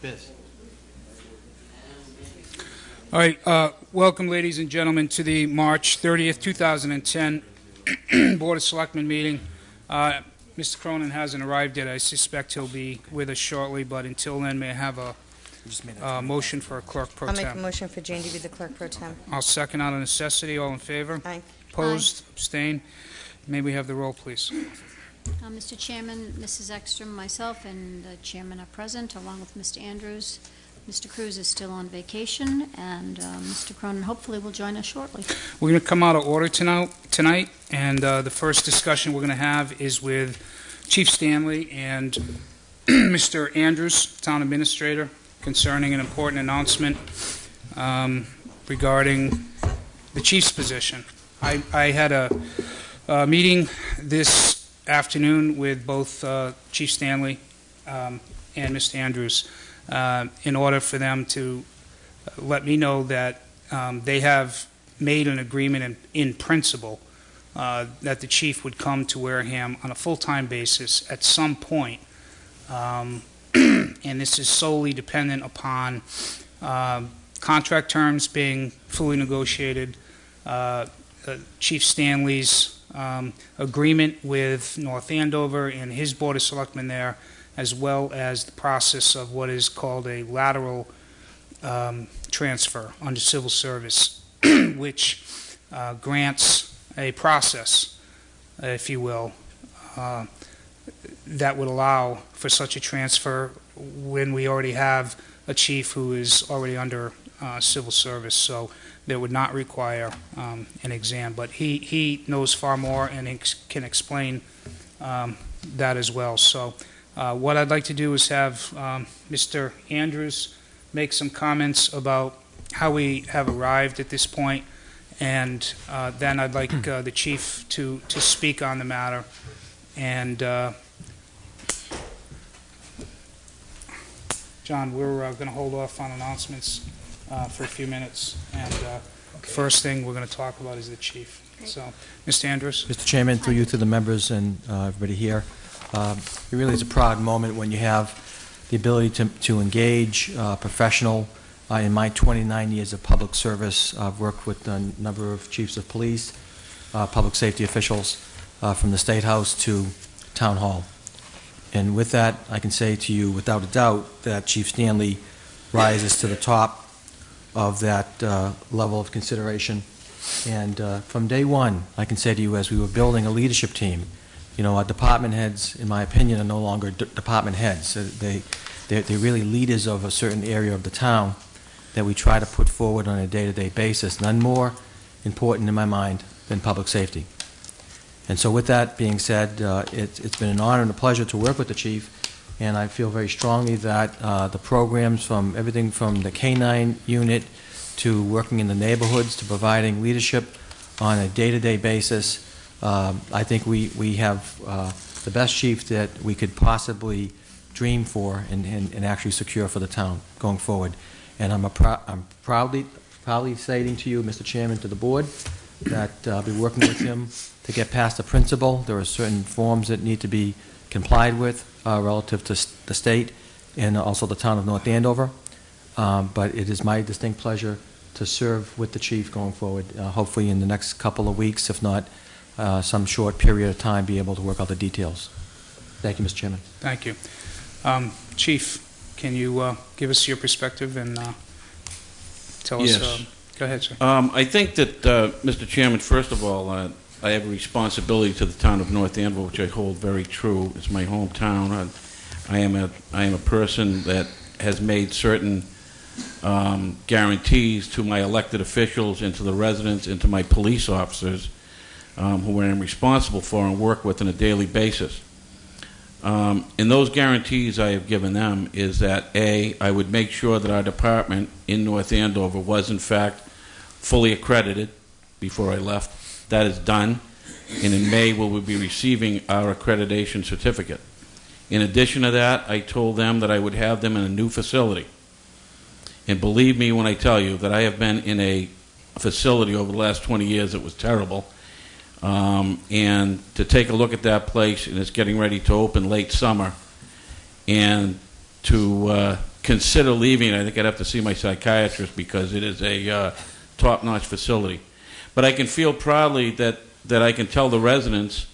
Biz. All right, welcome, ladies and gentlemen, to the March 30th, 2010 Board of Selectmen meeting. Mr. Cronin hasn't arrived yet. I suspect he'll be with us shortly, but until then, may I have a motion for a clerk pro tem? I'll make a motion for Jane to be the clerk pro tem. I'll second out of necessity. All in favor? Aye. Opposed? Abstain? May we have the roll, please? Mr. Chairman, Mrs. Ekstrom, myself, and the chairman are present, along with Mr. Andrews. Mr. Cruz is still on vacation, and Mr. Cronin hopefully will join us shortly. We're going to come out of order tonight, and the first discussion we're going to have is with Chief Stanley and Mr. Andrews, Town Administrator, concerning an important announcement regarding the Chief's position. I had a meeting this afternoon with both Chief Stanley and Mr. Andrews in order for them to let me know that they have made an agreement in principle that the chief would come to Wareham on a full-time basis at some point, and this is solely dependent upon contract terms being fully negotiated, Chief Stanley's agreement with North Andover and his Board of Selectmen there, as well as the process of what is called a lateral transfer under civil service, which grants a process, if you will, that would allow for such a transfer when we already have a chief who is already under civil service. So that would not require an exam. But he knows far more and can explain that as well. So what I'd like to do is have Mr. Andrews make some comments about how we have arrived at this point, and then I'd like the chief to speak on the matter. And John, we're going to hold off on announcements for a few minutes, and first thing we're going to talk about is the chief. Great. So, Mr. Andrews. Mr. Chairman, through you to the members and everybody here, it really is a proud moment when you have the ability to engage a professional. In my 29 years of public service, I've worked with a number of chiefs of police, public safety officials, from the State House to Town Hall. And with that, I can say to you without a doubt that Chief Stanley rises to the top of that level of consideration. And from day one, I can say to you, as we were building a leadership team, you know, our department heads, in my opinion, are no longer department heads. They're really leaders of a certain area of the town that we try to put forward on a day-to-day basis. None more important in my mind than public safety. And so with that being said, it's been an honor and a pleasure to work with the chief, and I feel very strongly that the programs, from everything from the K-9 unit to working in the neighborhoods to providing leadership on a day-to-day basis, I think we have the best chief that we could possibly dream for and actually secure for the town going forward. And I'm proudly stating to you, Mr. Chairman, to the board, that I'll be working with him to get past the principle. There are certain forms that need to be complied with relative to the state and also the town of North Andover. But it is my distinct pleasure to serve with the chief going forward, hopefully in the next couple of weeks, if not some short period of time, be able to work out the details. Thank you, Mr. Chairman. Thank you. Chief, can you give us your perspective and tell us? Yes. Go ahead, sir. I think that, Mr. Chairman, first of all, I have a responsibility to the town of North Andover, which I hold very true. It's my hometown. I am a person that has made certain guarantees to my elected officials and to the residents and to my police officers who I'm responsible for and work with on a daily basis. And those guarantees I have given them is that, A, I would make sure that our department in North Andover was, in fact, fully accredited before I left. That is done, and in May we will be receiving our accreditation certificate. In addition to that, I told them that I would have them in a new facility. And believe me when I tell you that I have been in a facility over the last 20 years that was terrible. And to take a look at that place, and it's getting ready to open late summer, and to consider leaving, I think I'd have to see my psychiatrist because it is a top-notch facility. But I can feel proudly that I can tell the residents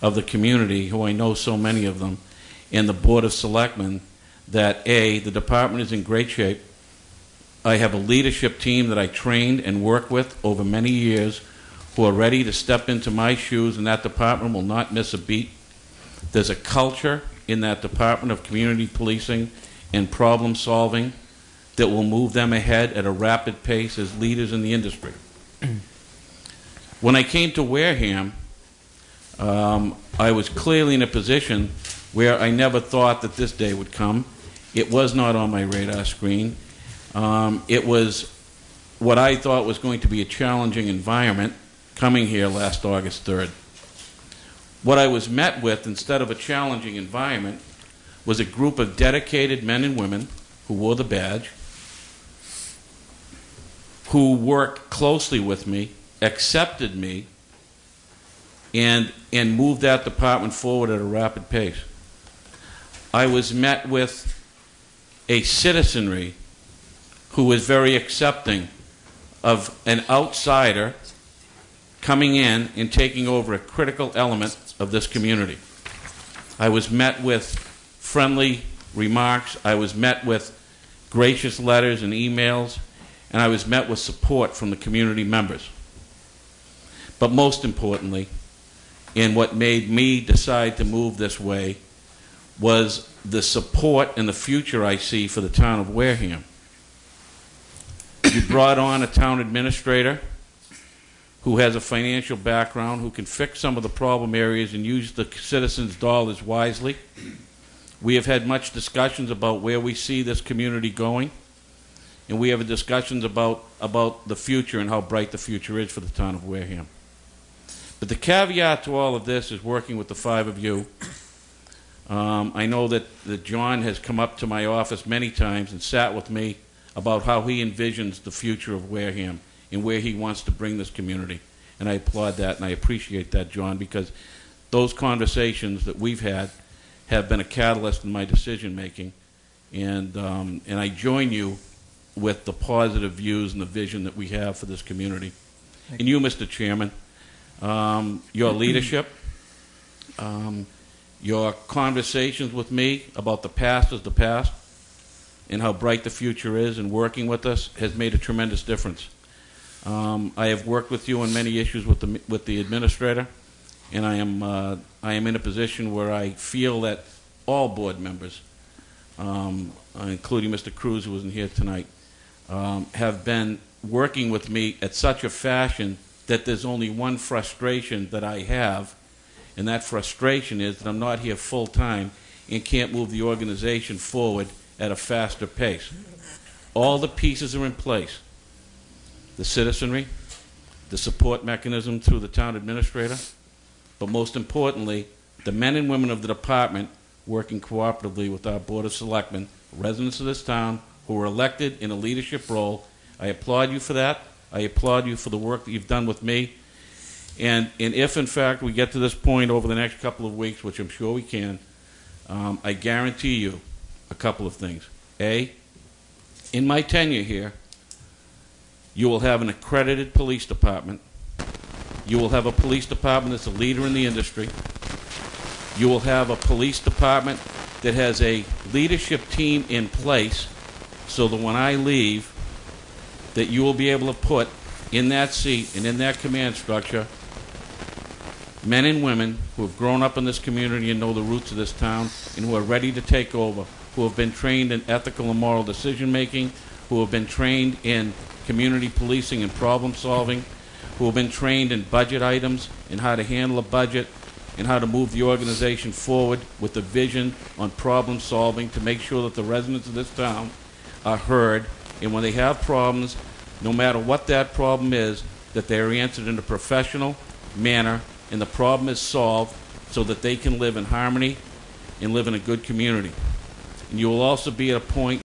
of the community, who I know so many of them, and the Board of Selectmen, that A, the department is in great shape. I have a leadership team that I trained and worked with over many years who are ready to step into my shoes, and that department will not miss a beat. There's a culture in that department of community policing and problem solving that will move them ahead at a rapid pace as leaders in the industry. When I came to Wareham, I was clearly in a position where I never thought that this day would come. It was not on my radar screen. It was what I thought was going to be a challenging environment coming here last August 3rd. What I was met with, instead of a challenging environment, was a group of dedicated men and women who wore the badge, who worked closely with me, accepted me, and moved that department forward at a rapid pace. I was met with a citizenry who was very accepting of an outsider coming in and taking over a critical element of this community. I was met with friendly remarks. I was met with gracious letters and emails, and I was met with support from the community members. But most importantly, and what made me decide to move this way, was the support and the future I see for the town of Wareham. You brought on a town administrator who has a financial background, who can fix some of the problem areas and use the citizens' dollars wisely. We have had much discussions about where we see this community going, and we have discussions about the future and how bright the future is for the town of Wareham. But the caveat to all of this is working with the five of you. I know that John has come up to my office many times and sat with me about how he envisions the future of Wareham and where he wants to bring this community. And I applaud that, and I appreciate that, John, because those conversations that we've had have been a catalyst in my decision-making. And I join you with the positive views and the vision that we have for this community. And you, Mr. Chairman, your leadership, your conversations with me about the past is the past and how bright the future is, and working with us has made a tremendous difference. I have worked with you on many issues with the administrator, and I am in a position where I feel that all board members, including Mr. Cruz, who isn't here tonight, have been working with me at such a fashion that there's only one frustration that I have, and that frustration is that I'm not here full-time and can't move the organization forward at a faster pace. All the pieces are in place. The citizenry, the support mechanism through the town administrator, but most importantly, the men and women of the department working cooperatively with our Board of Selectmen, residents of this town who were elected in a leadership role. I applaud you for that. I applaud you for the work that you've done with me. And if, in fact, we get to this point over the next couple of weeks, which I'm sure we can, I guarantee you a couple of things. A, in my tenure here, you will have an accredited police department. You will have a police department that's a leader in the industry. You will have a police department that has a leadership team in place so that when I leave, that you will be able to put in that seat and in that command structure men and women who have grown up in this community and know the roots of this town and who are ready to take over, who have been trained in ethical and moral decision-making, who have been trained in community policing and problem solving, who have been trained in budget items and how to handle a budget and how to move the organization forward with a vision on problem solving to make sure that the residents of this town are heard, and when they have problems, no matter what that problem is, that they are answered in a professional manner and the problem is solved so that they can live in harmony and live in a good community. And you will also be at a point